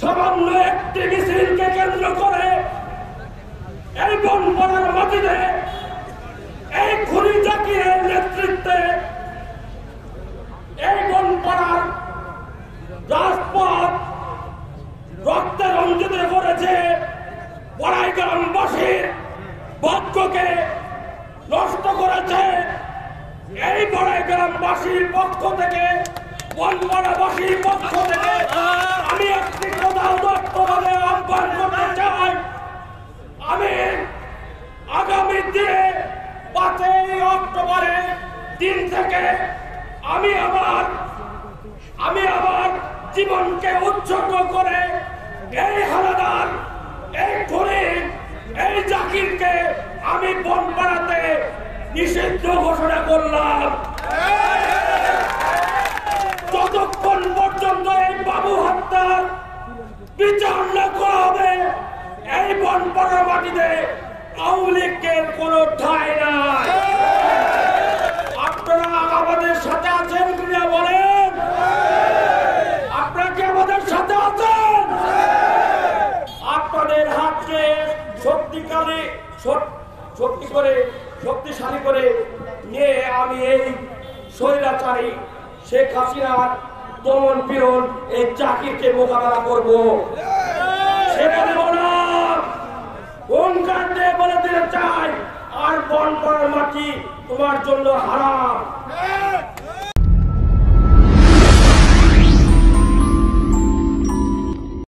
সামান্য একটি মিছিলকে কেন্দ্র করে এই বনপাড়ার মাটিতে এই খুনি জাকিরের নেতৃত্বে এই বনপাড়ার রাজপথ রক্তে রঞ্জিত করেছে। বড়াই গ্রামবাসীর ভাগ্যকে নষ্ট করেছে। এই বড়াই গ্রামবাসীর পক্ষ থেকে, বনপাড়াবাসীর পক্ষ থেকে আমি একটি কথা দপ্তরে আহ্বান করতে চাই। আমি আগামী দিনে 5 অক্টোবরের দিন থেকে আমি আমার জীবনকে উৎসর্গ করে এই হানাদার, এই খুনি, এই জাকিরকে আমি বনপাড়াতে নিষিদ্ধ ঘোষণা করলাম। যতক্ষণ পর্যন্ত এই বাবু হত্যার বিচার না করা হবে এই বনপাড়ার মাটিতে আওয়ামী লীগের কোনো ঠাঁই নাই। আপনারা আমাদের সাথে আছেন কিনা বলেন? আপনারা কি আমাদের সাথে আছেন? আপনাদের হাতকে শক্তিশালী করে নিয়ে আমি এই স্বৈরাচারী শেখ হাসিনার দমন পীড়ন এই জাকিরকে মোকাবেলা করব। সেটা দেব না। হুঙ্কার দিয়ে বলে দিতে চাই, আর বনপাড়ার মাটি তোমার জন্য হারাম।